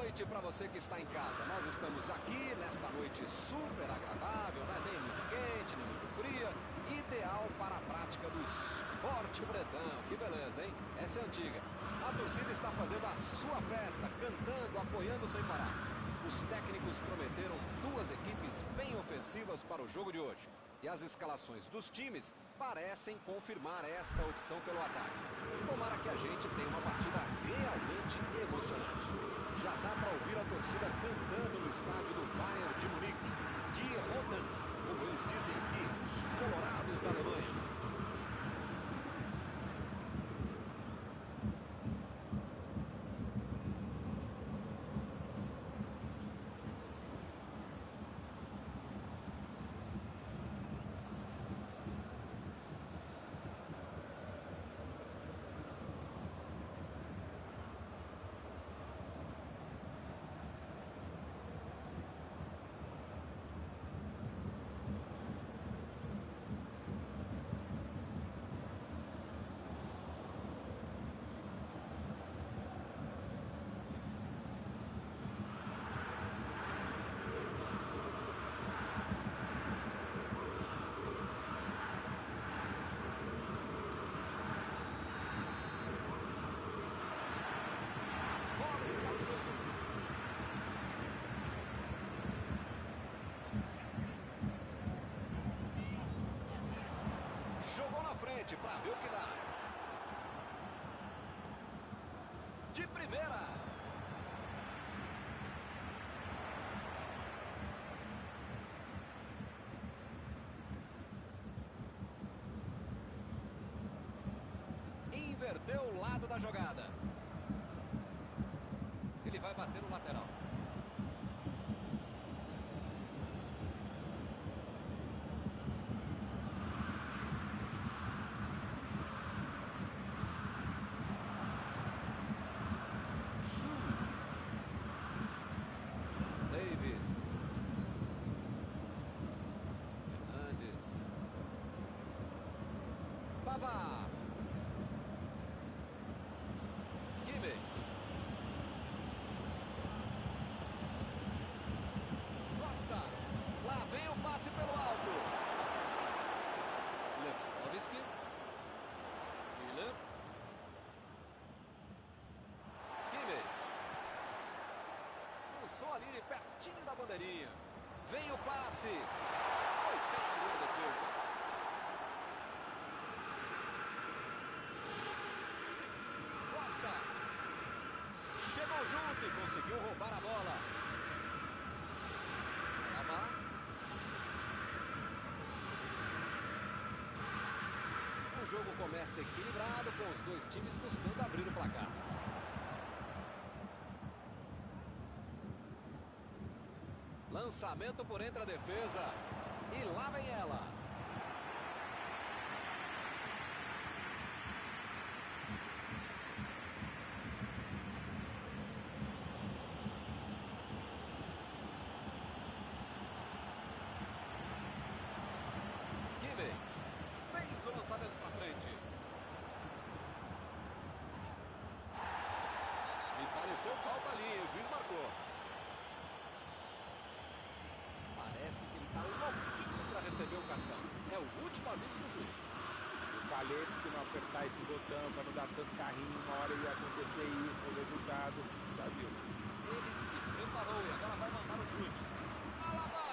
noite para você que está em casa. Nós estamos aqui nesta noite super agradável, não é nem muito quente, nem muito fria. Ideal para a prática do esporte bretão. Que beleza, hein? Essa é antiga. A torcida está fazendo a sua festa, cantando, apoiando sem parar. Os técnicos prometeram duas equipes bem ofensivas para o jogo de hoje. E as escalações dos times parecem confirmar esta opção pelo ataque. Tomara que a gente tenha uma partida realmente emocionante. Já dá para ouvir a torcida cantando no estádio do Bayern de Munique, Die Roten, como eles dizem aqui, os colorados da Alemanha. Jogou na frente para ver o que dá. De primeira. Inverteu o lado da jogada. Ele vai bater no lateral. Davis. Hernandes. Pavard. Kimmich. Costa. Lá vem o passe pelo alto. Lewandowski. Miller. Kimmich. Lançou ali pertinho da bandeirinha. Vem o passe. Foi bem a defesa. Chegou junto e conseguiu roubar a bola. Alaba. O jogo começa equilibrado, com os dois times buscando abrir o placar. Lançamento por entre a defesa. E lá vem ela. Fez o lançamento para frente. Me pareceu falta ali, o juiz marcou. Parece que ele está louquinho para receber o cartão. É o último aviso do juiz. Eu falei para você não apertar esse botão, para não dar tanto carrinho, uma hora ia acontecer isso, o resultado, já viu. Ele se preparou e agora vai mandar o chute. Alaba!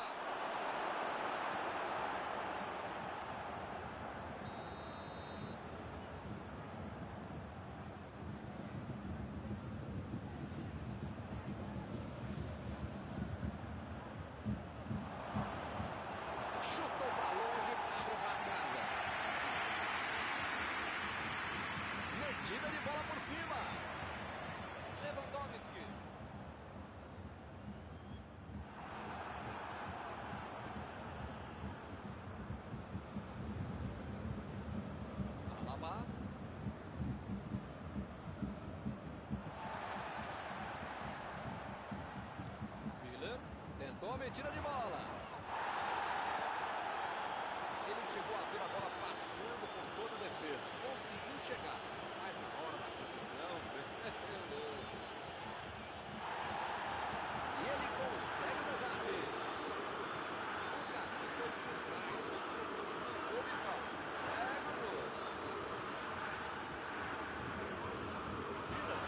Metida de bola por cima. Lewandowski. Alaba. Miller tentou a metida de bola. Ele chegou a ver a bola passando por toda a defesa. Conseguiu chegar. Mas na hora da conclusão, meu Deus. consegue o desarme. O carrinho foi por trás, foi por cima, houve falta. Segue o gol. Miller.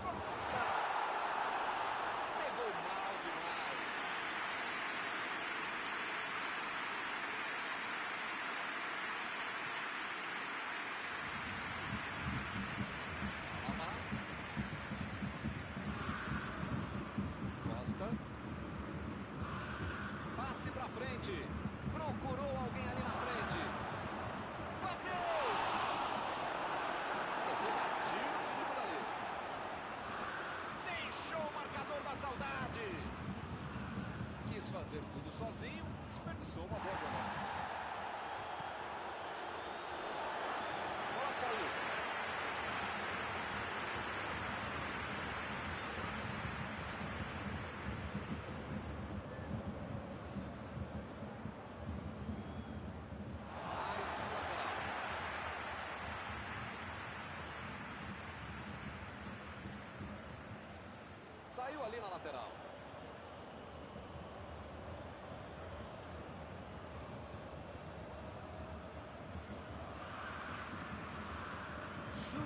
Costa. Pegou mal demais. Costa. Passe pra frente. Procurou alguém ali na frente. Bateu! Defesa tira o perigo dali. Deixou o marcador da saudade. Quis fazer tudo sozinho, desperdiçou uma boa jogada. Bola saiu. Saiu ali na lateral. Sul.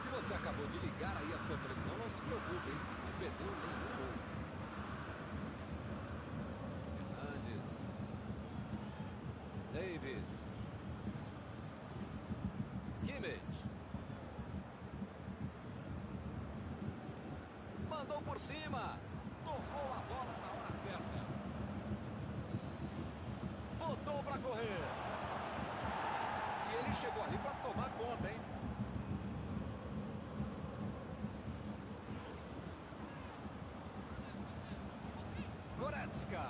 Se você acabou de ligar aí a sua televisão, não se preocupe, hein? Não perdeu nenhum gol. Hernandes. Davis. Kimmich. Mandou por cima. Tomou a bola na hora certa. Botou para correr. E ele chegou ali para tomar conta, hein? Goretzka.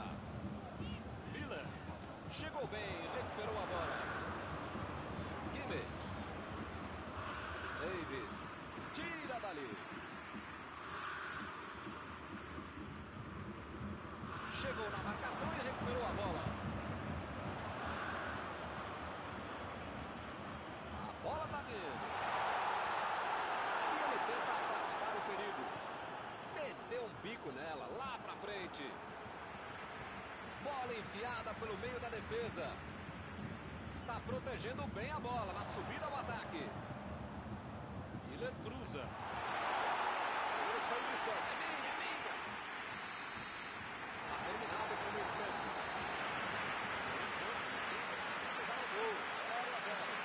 Miller. Chegou bem, recuperou a bola. Kimmich. Davis. Tira dali. Chegou na marcação e recuperou a bola. A bola tá nele. E ele tenta afastar o perigo. Meteu um bico nela, lá pra frente. Bola enfiada pelo meio da defesa. Tá protegendo bem a bola na subida ao ataque. Miller cruza. Ele saiu gritando. É minha, é minha. Está terminado o primeiro tempo. Tem que chegar ao gol. 0-0.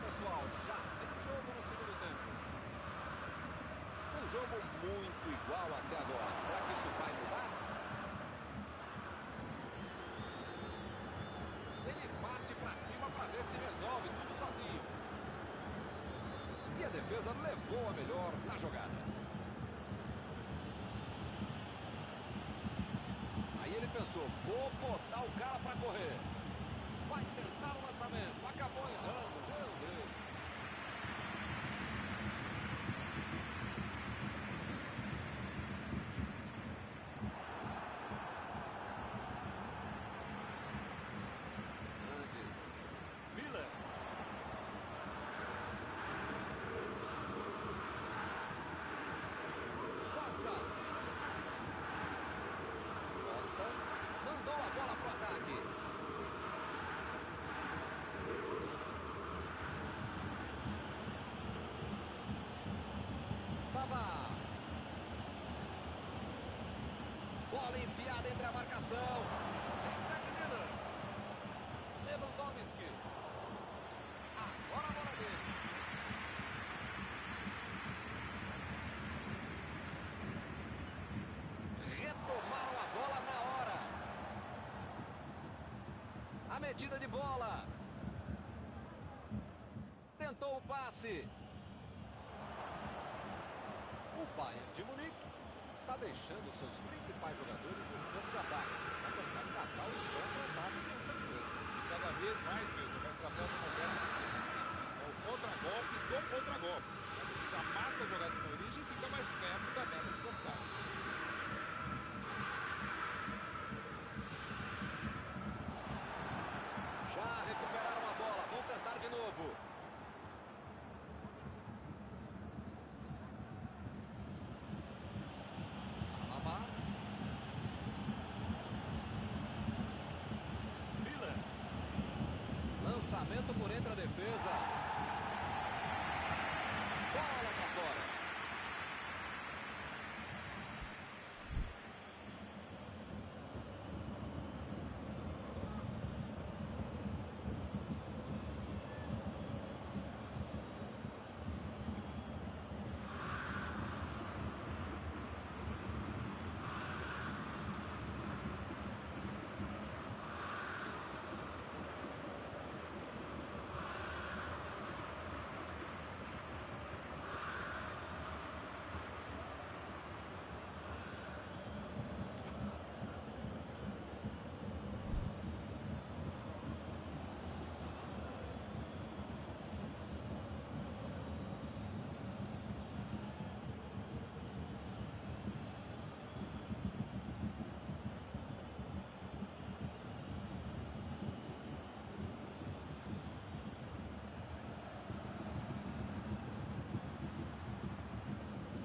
Pessoal, já tem jogo no segundo tempo. Um jogo muito igual até agora. Será que isso vai mudar? Ele parte pra cima para ver se resolve tudo sozinho. E a defesa levou a melhor na jogada. Aí ele pensou, vou botar o cara para correr. Vai tentar o lançamento. Acabou errando. Meu Deus. marcação. Recebe Miller. Lewandowski. Agora a bola dele. Retomaram a bola na hora. A metida de bola. Tentou o passe. O Bayern de Munique está deixando seus principais jogadores no campo de ataque. Vai tentar catar o contra-ataque, com certeza. E cada vez mais, Milton, uma estratégia moderna muito eficiente. É o contra-golpe do contra-golpe. Aí você já mata a jogada na origem e fica mais perto da meta adversária. Já recuperaram a bola, vão tentar de novo. Alaba. Miller. Lançamento por entre a defesa. Bola pra fora.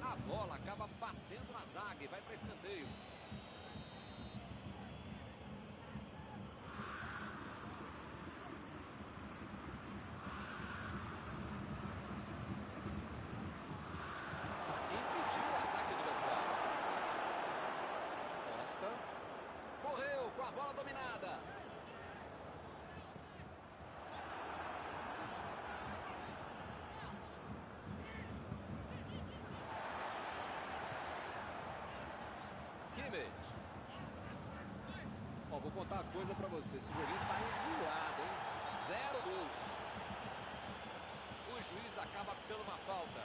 A bola acaba batendo na zaga e vai para escanteio. Impediu o ataque adversário. Costa. Correu com a bola dominada. Kimmich. Ó, vou contar uma coisa pra você. Esse joguinho tá enjoado, hein? 0 gols. O juiz acaba dando uma falta.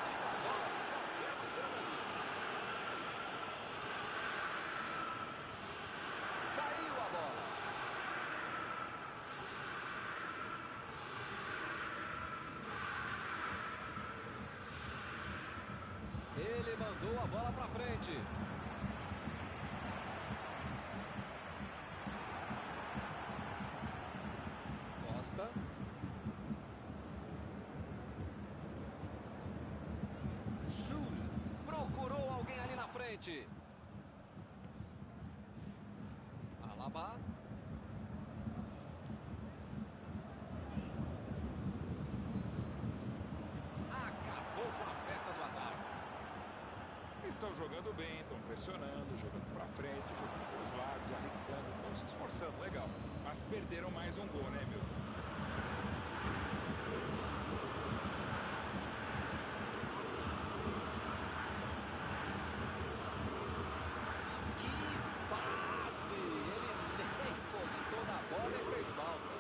Tira a bola de qualquer maneira dali. Saiu a bola. Ele mandou a bola pra frente. Costa. Sul. Procurou alguém ali na frente. Alaba. Acabou com a festa do ataque. Estão jogando bem, estão pressionando, jogando pra frente, jogando pelos lados, arriscando, estão se esforçando, legal. Mas perderam mais um gol, né, Milton? Que fase! Ele nem encostou na bola e fez falta.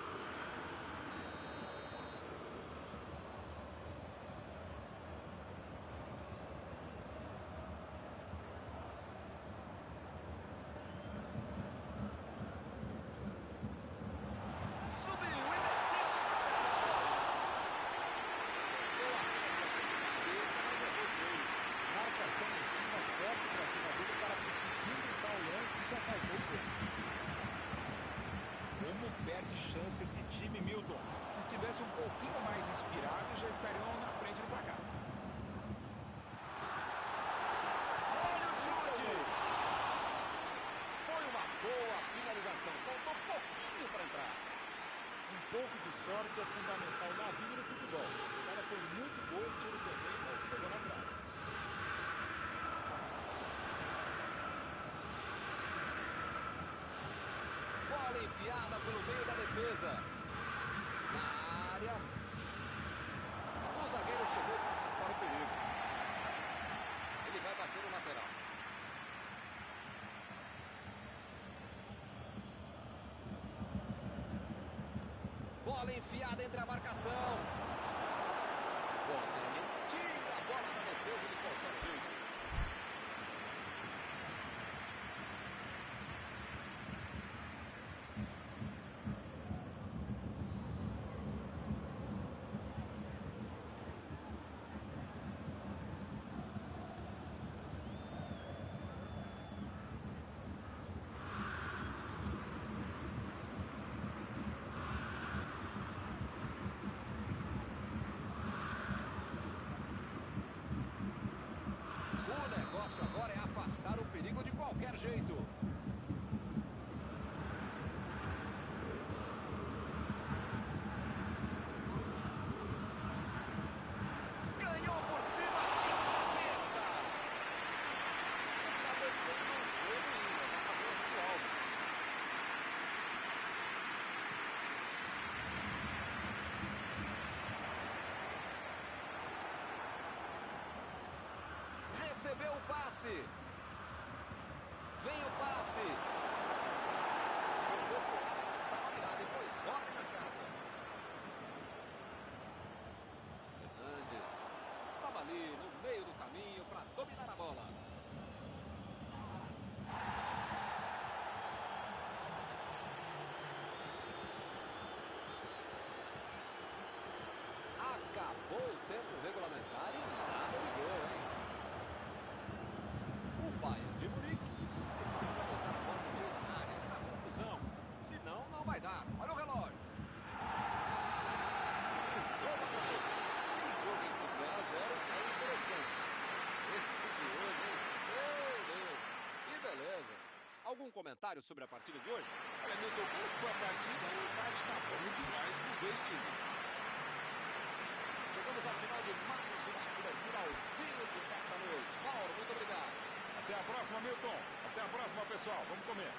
Subiu e meteu na cabeça a bola. Boa peça de cabeça, mas errou feio. Marcação em cima, forte pra cima dele, o cara conseguiu limpar o lance e só faltou o gol. Como perde chance esse time, Milton? Se estivesse um pouquinho mais inspirado, já estariam na frente do placar. Olha o chute! Foi uma boa finalização. Faltou pouquinho para pouco de sorte é fundamental na vida e no futebol. O cara foi muito bom, o tiro também, mas pegou na trave. Bola enfiada pelo meio da defesa. Na área. O zagueiro chegou para afastar o perigo. Ele vai bater no lateral. Bola enfiada entre a marcação. Botelho tira a bola da defesa de qualquer jeito. O negócio agora é afastar o perigo de qualquer jeito. Ganhou por cima de cabeça. Cabeceando o jogo ainda, já acabou muito alto. Recebeu o passe. Vem o passe. Jogou por lá, mas estava virado e foi sorte na casa. Fernandes estava ali no meio do caminho para dominar a bola. Acabou o tempo regulamentar e nada de gol, hein? O Bayern de Munique precisa botar a bola no meio da área, é da confusão. Senão, não vai dar. Olha o relógio. O jogo acabou. E o jogo entre 0 a 0 é interessante. Esse de hoje, hein? Meu Deus. Que beleza. Algum comentário sobre a partida de hoje? Olha, Milton, como foi a partida? O empate está bom demais para os dois times. Chegamos ao final de mais uma cobertura ao vivo desta noite. Mauro, muito obrigado. Até a próxima, Milton. Até a próxima, pessoal. Vamos comer.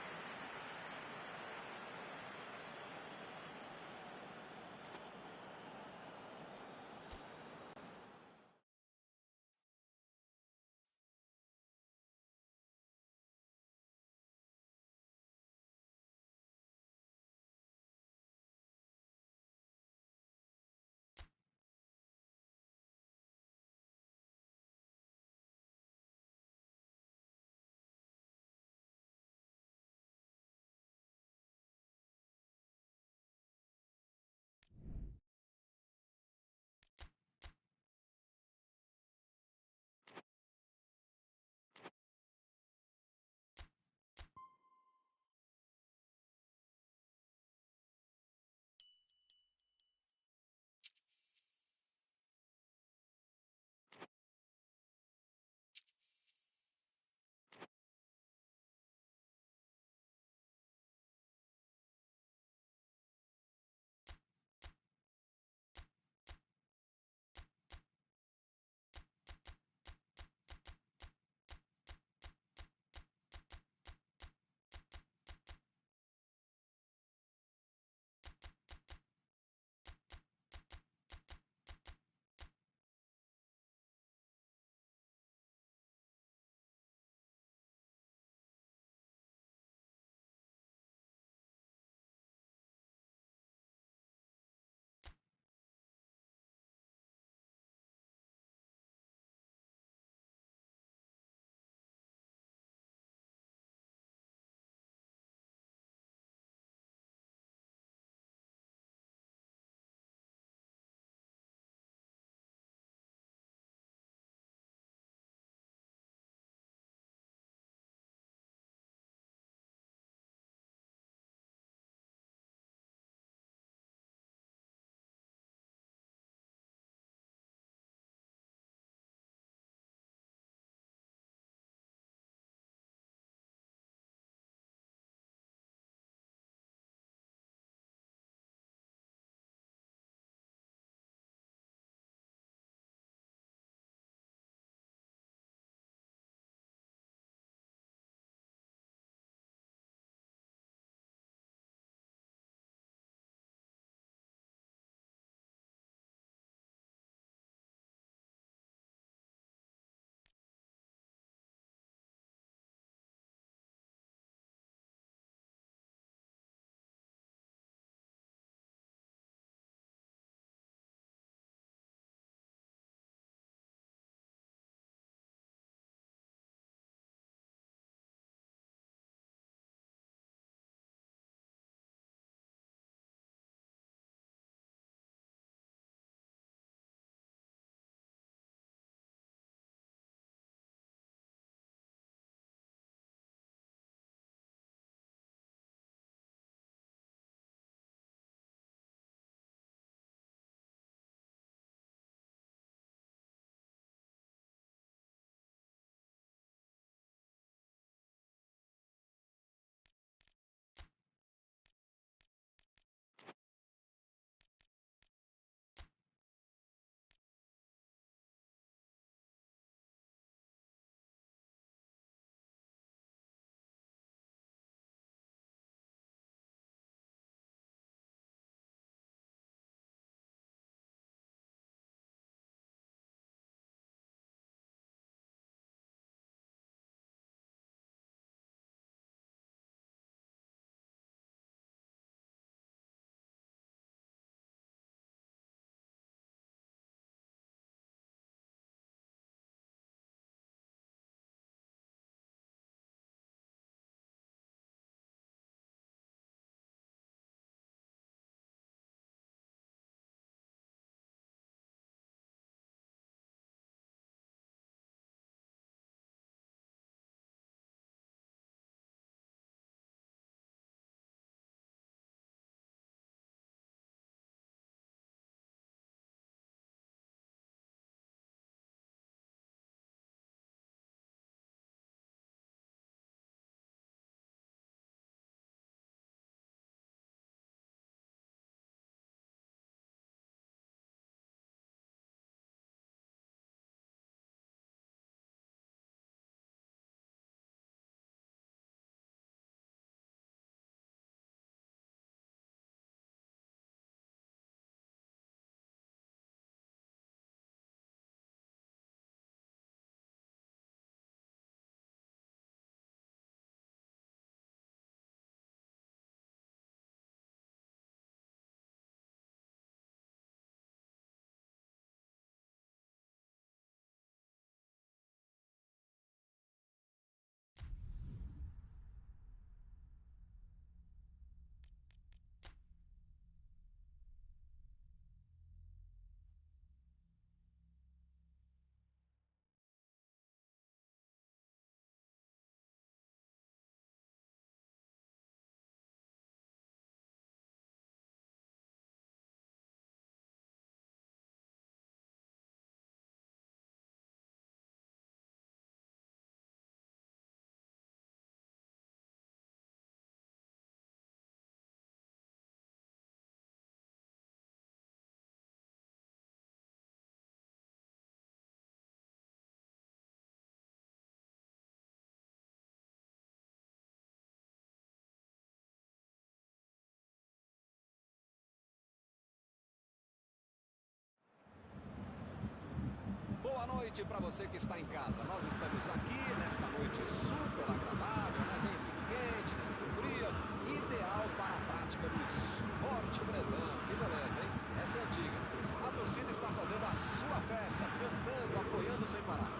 noite para você que está em casa. Nós estamos aqui nesta noite super agradável, né? Nem muito quente, nem muito fria. Ideal para a prática do esporte bretão. Que beleza, hein? Essa é antiga. A torcida está fazendo a sua festa, cantando, apoiando sem parar.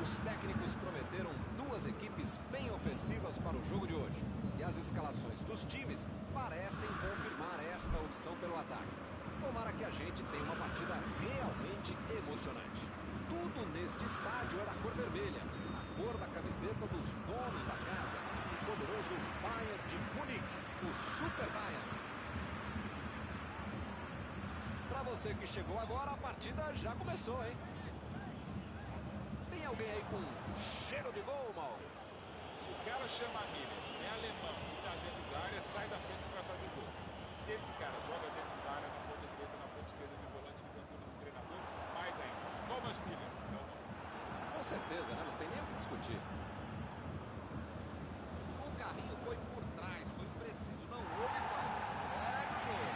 Os técnicos prometeram duas equipes bem ofensivas para o jogo de hoje. E as escalações dos times parecem confirmar esta opção pelo ataque. Tomara que a gente tenha uma partida realmente emocionante. Tudo neste estádio é da cor vermelha, a cor da camiseta dos donos da casa, o poderoso Bayern de Munique, o Super Bayern. Para você que chegou agora, a partida já começou, hein? Tem alguém aí com cheiro de gol, Mauro? Se o cara chama Miller, é alemão e tá dentro da área, sai da frente para fazer gol. Se esse cara joga dentro da área, na ponta direita, na ponta esquerda, de volante, de canto do treinador, mais ainda. Thomas Miller, é o nome. Com certeza, né? Não tem nem o que discutir. O carrinho foi por trás, foi preciso, não houve falta. Segue o jogo.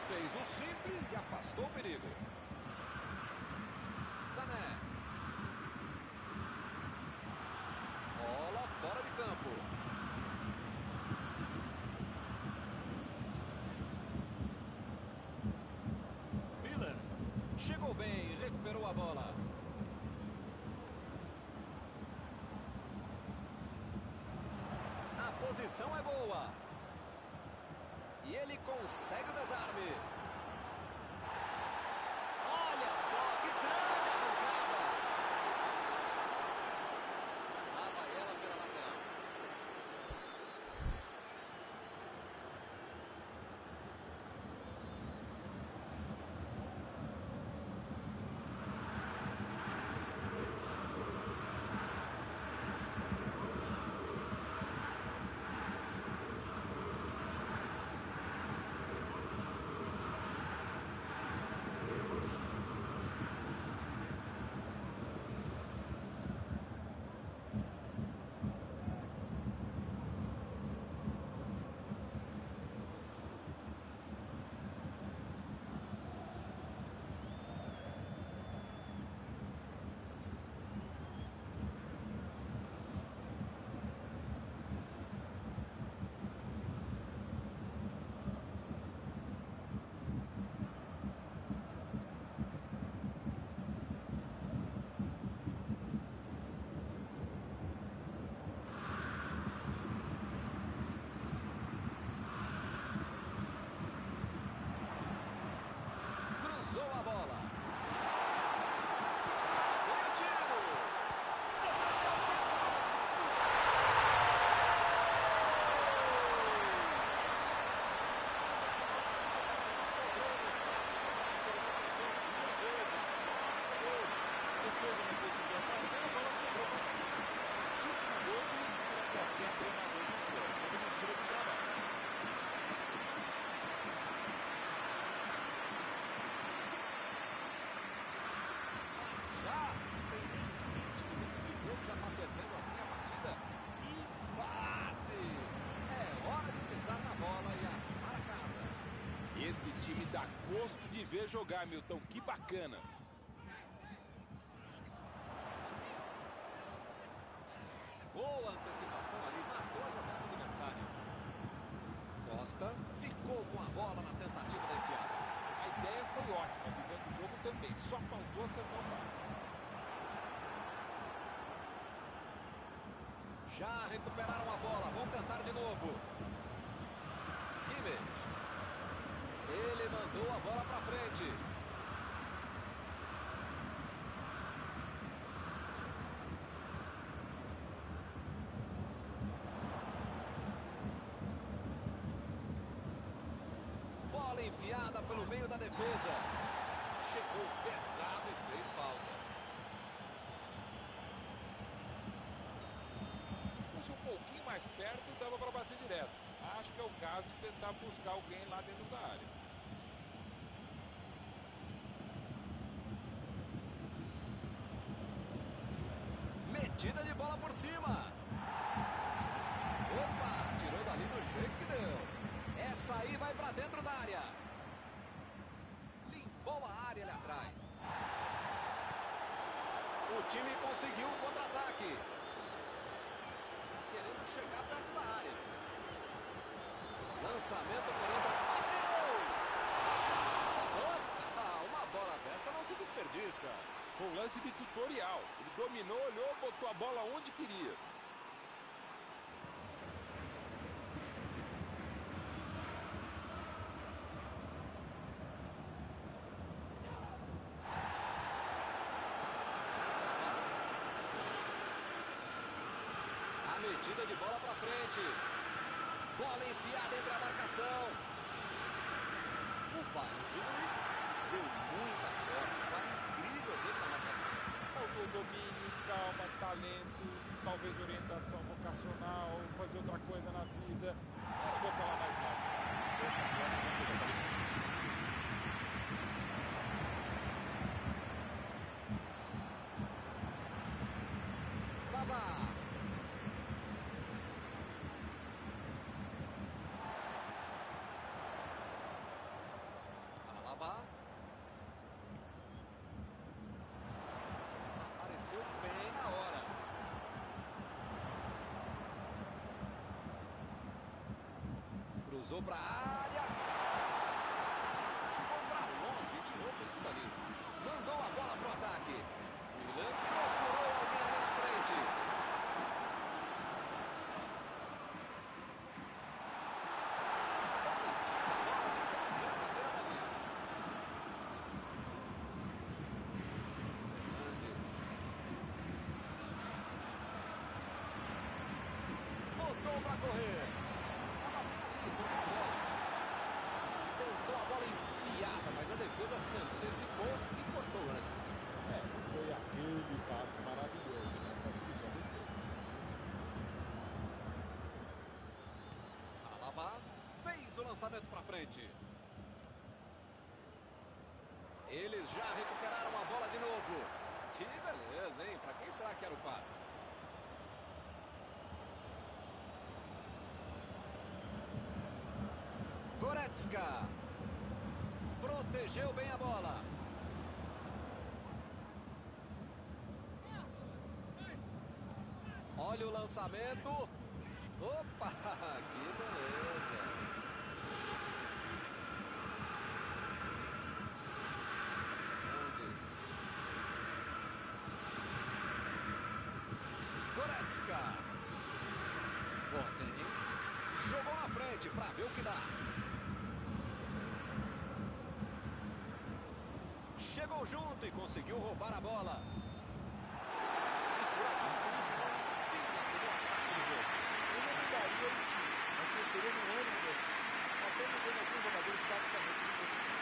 Fez o simples e afastou o perigo. Sané. Bola fora de campo. Miller chegou bem, recuperou a bola. A posição é boa. E ele consegue o desarme. Olha só que grande arrancada. Lá vai ela pela lateral. Cruzou a bola. Foi o tiro. Defendeu dentro do rebote. Sobrou praticamente duas vezes. A defesa não conseguiu afastar, a bola sobrou para o tipo de gol que qualquer treinador do céu. Todo mundo tira do trabalho. Já tem 20 minutos de jogo, já está perdendo assim a partida. Que fase! É hora de pisar na bola e arrumar a casa. Esse time dá gosto de ver jogar, Milton. Que bacana. Boa antecipação ali, matou a jogada do adversário. Costa ficou com a bola na tentativa da enfiada. A ideia foi ótima, a visão do jogo também. Só faltou acertar o passe. Já recuperaram a bola, vão tentar de novo. Kimmich. Ele mandou a bola para frente. Bola enfiada pelo meio da defesa. Chegou pesado e fez falta. Se fosse um pouquinho mais perto, dava para bater direto. Acho que é o caso de tentar buscar alguém lá dentro da área. Metida de bola por cima. Opa, tirou dali do jeito que deu. Essa aí vai pra dentro da área. Limpou Boa área ali atrás. O time conseguiu um contra-ataque. Querendo chegar perto da área. Lançamento por entra. Bateu! Opa! Uma bola dessa não se desperdiça. Foi um lance de tutorial. Ele dominou, olhou, botou a bola onde queria. A metida de bola para frente. Bola enfiada entre a marcação. O Bayern deu muita sorte. Vale incrível dentro da marcação. Faltou domínio, calma, talento, talvez orientação vocacional, fazer outra coisa na vida. Eu não vou falar mais nada. Deixa quieto, Vavá. Alaba. Apareceu bem na hora. Cruzou para a área. Chegou para longe, tirou tudo ali. Mandou a bola pro ataque. Milan procurou alguém ali na frente. Botou para correr. Tentou a bola enfiada, mas a defesa se antecipou e cortou antes. não foi aquele passe maravilhoso, né? Facilitou a defesa. Alaba fez o lançamento para frente. Eles já recuperaram a bola de novo. Que beleza, hein? Para quem será que era o passe? Goretzka. Protegeu bem a bola. Olha o lançamento. Opa, que beleza. Mendes. Goretzka. Botem. Jogou na frente para ver o que dá. Chegou junto e conseguiu roubar a bola. Eu não mudaria o time, mas mexeria no ânimo dele. Até mudando alguns jogadores praticamente de posição.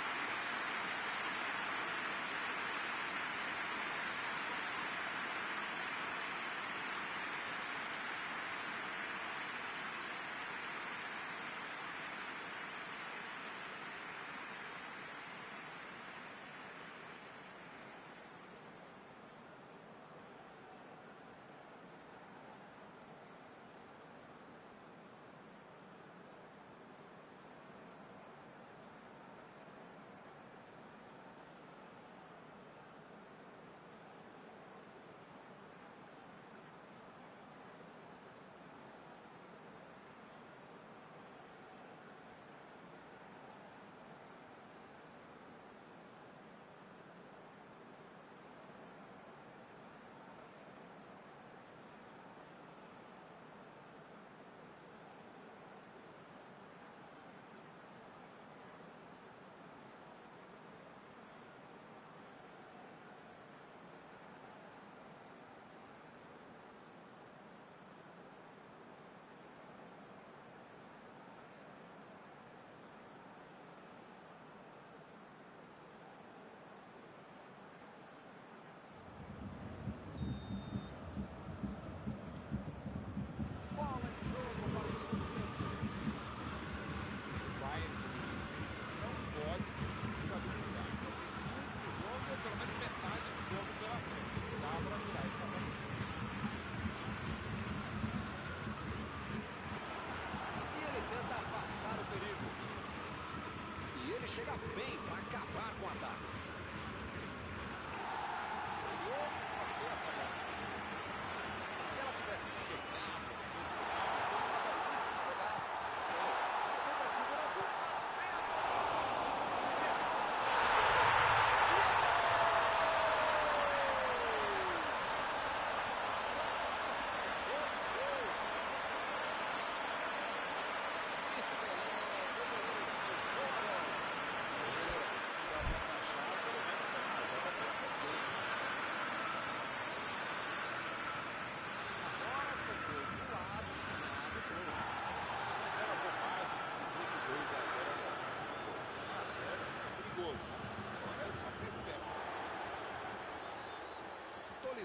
Chega bem para acabar com o ataque.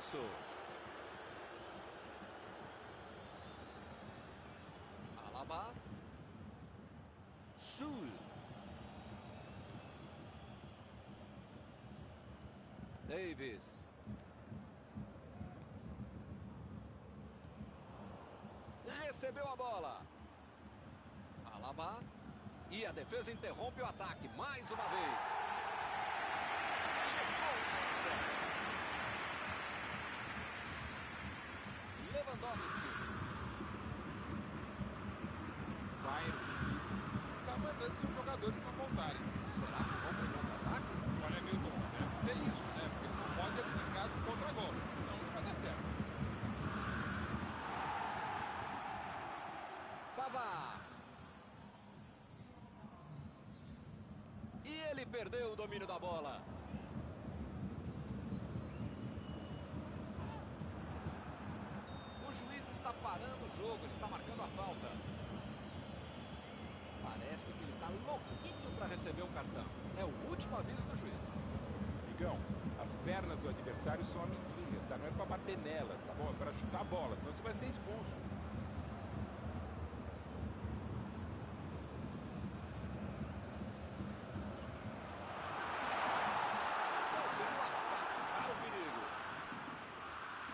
isso. Alaba. Sul. Davis. Recebeu a bola. Alaba. E a defesa interrompe o ataque mais uma vez. Chegou o Lewandowski. Bayern de Munique está mandando seus jogadores não voltarem. Será que vão para o contra-ataque? Olha, Milton, deve ser isso, né? Porque eles não podem abdicar do contra-golpe, senão não vai dar certo. Pavard. E ele perdeu o domínio da bola. O juiz está parando o jogo, ele está marcando a falta. Parece que ele está louquinho para receber um cartão. É o último aviso do juiz. Migão, as pernas do adversário são amiguinhas, tá? Não é pra bater nelas, tá bom? É pra chutar a bola, senão você vai ser expulso. Conseguiu afastar o perigo.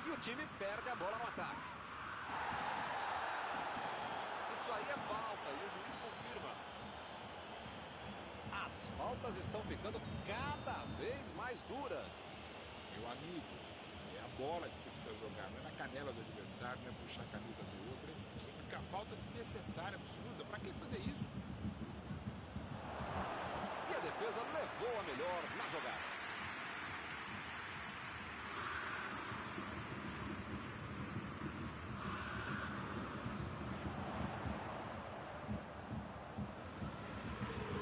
E o time perde a bola no ataque. Isso aí é falta e o juiz confirma. As faltas estão ficando cada vez mais duras. Meu amigo, é a bola que você precisa jogar, não é na canela do adversário, não é puxar a camisa do outro, é típica falta desnecessária, absurda. Pra que fazer isso? E a defesa levou a melhor na jogada.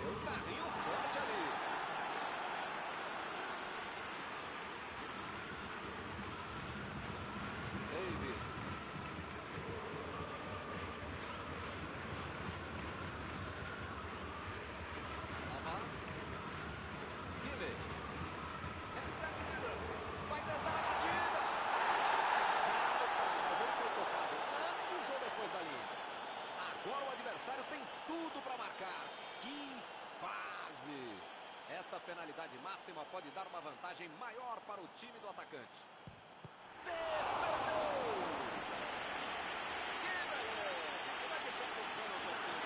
Deu um carrinho forte ali. Davis. Alaba. Kimmich. Essa menina vai tentar a batida. Mas ele foi tocado antes ou depois da linha. Agora o adversário tem tudo para marcar. Que fase! Essa penalidade máxima pode dar uma vantagem maior para o time do atacante. Defendeu! Que beleza! Como é que pega o pênalti assim?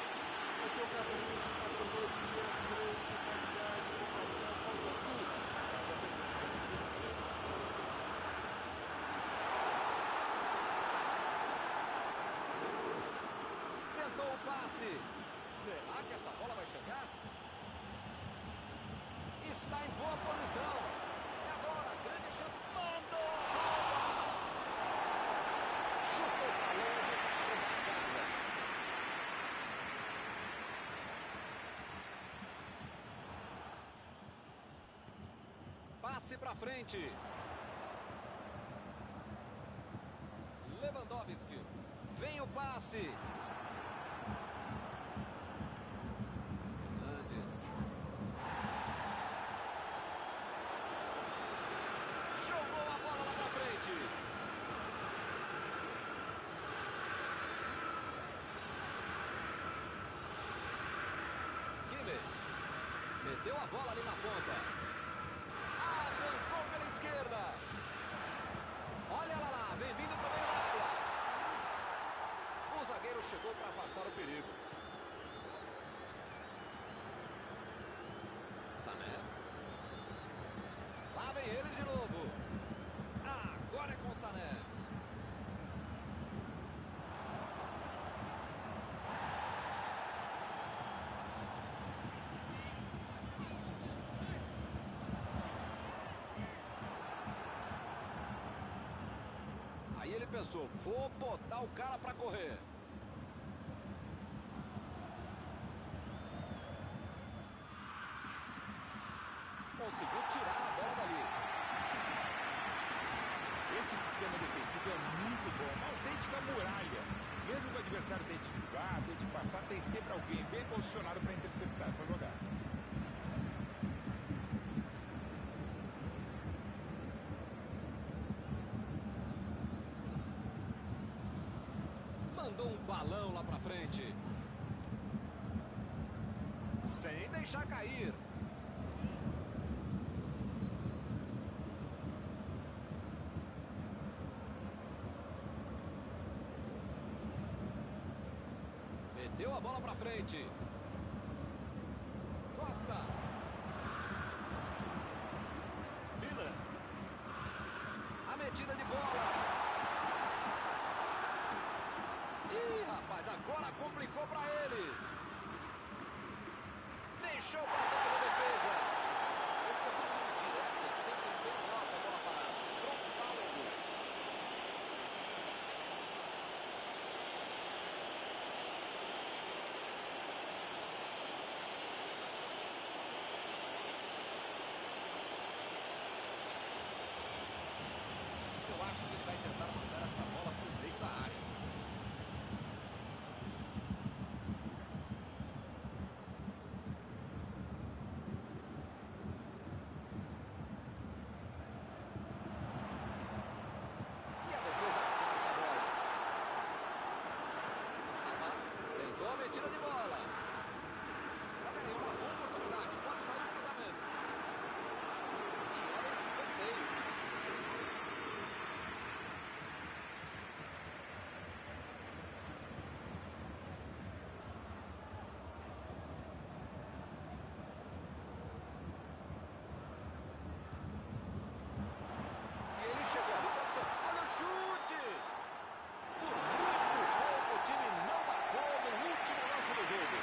Porque o capricho, categoria, treino, qualidade, formação, falta tudo. Cada pênalti desse jeito. Tentou o passe. Será que essa bola vai chegar? Está em boa posição. E agora, grande chance. Mandou a bola. Chutou para longe para casa. Passe para frente. Lewandowski. Vem o passe. Jogou a bola lá pra frente. Kimmich. Meteu a bola ali na ponta. Arrancou pela esquerda. Olha lá, vem vindo para o meio da área. O zagueiro chegou para afastar o perigo. Sané. Lá vem ele de novo. Agora é com o Sané. Aí ele pensou, vou botar o cara para correr. Conseguiu tirar a bola dali. Esse sistema defensivo é muito bom, uma autêntica muralha. Mesmo que o adversário tente driblar, tente passar, tem sempre alguém bem posicionado para interceptar essa jogada. frente. Sem deixar cair. Meteu a bola pra frente. Costa. Miller. A metida de bola. Ih, rapaz, agora complicou pra eles. Deixou pra trás a defesa. Esse é um tiro direto, sempre perigosa a bola parada. Frontal ao gol. Eu acho que ele vai tentar mandar essa bola pro meio da área. E a defesa afasta a bola. Tentou a metida de bola. Olha aí, uma boa oportunidade. Pode sair o cruzamento. E é escanteio. E ele chegou ali, olha o chute! Por muito pouco, o time não marcou no último lance do jogo.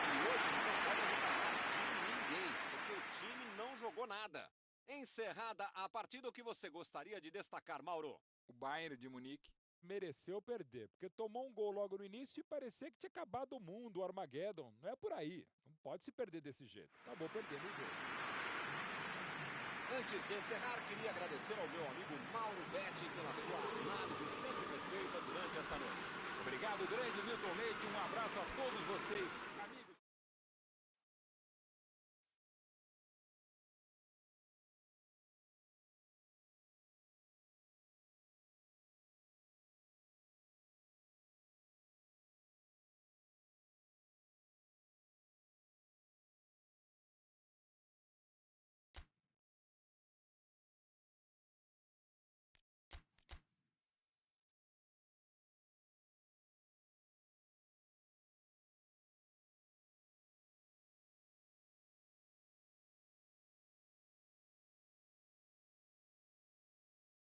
E hoje não pode reclamar de ninguém, porque o time não jogou nada. Encerrada a partida, o que você gostaria de destacar, Mauro? O Bayern de Munique Mereceu perder, porque tomou um gol logo no início e parecia que tinha acabado o mundo, o Armageddon. Não é por aí. Não pode se perder desse jeito. Acabou perdendo o jogo. Antes de encerrar, queria agradecer ao meu amigo Mauro Betti pela sua análise sempre perfeita durante esta noite. Obrigado, grande Milton Leite. Um abraço a todos vocês.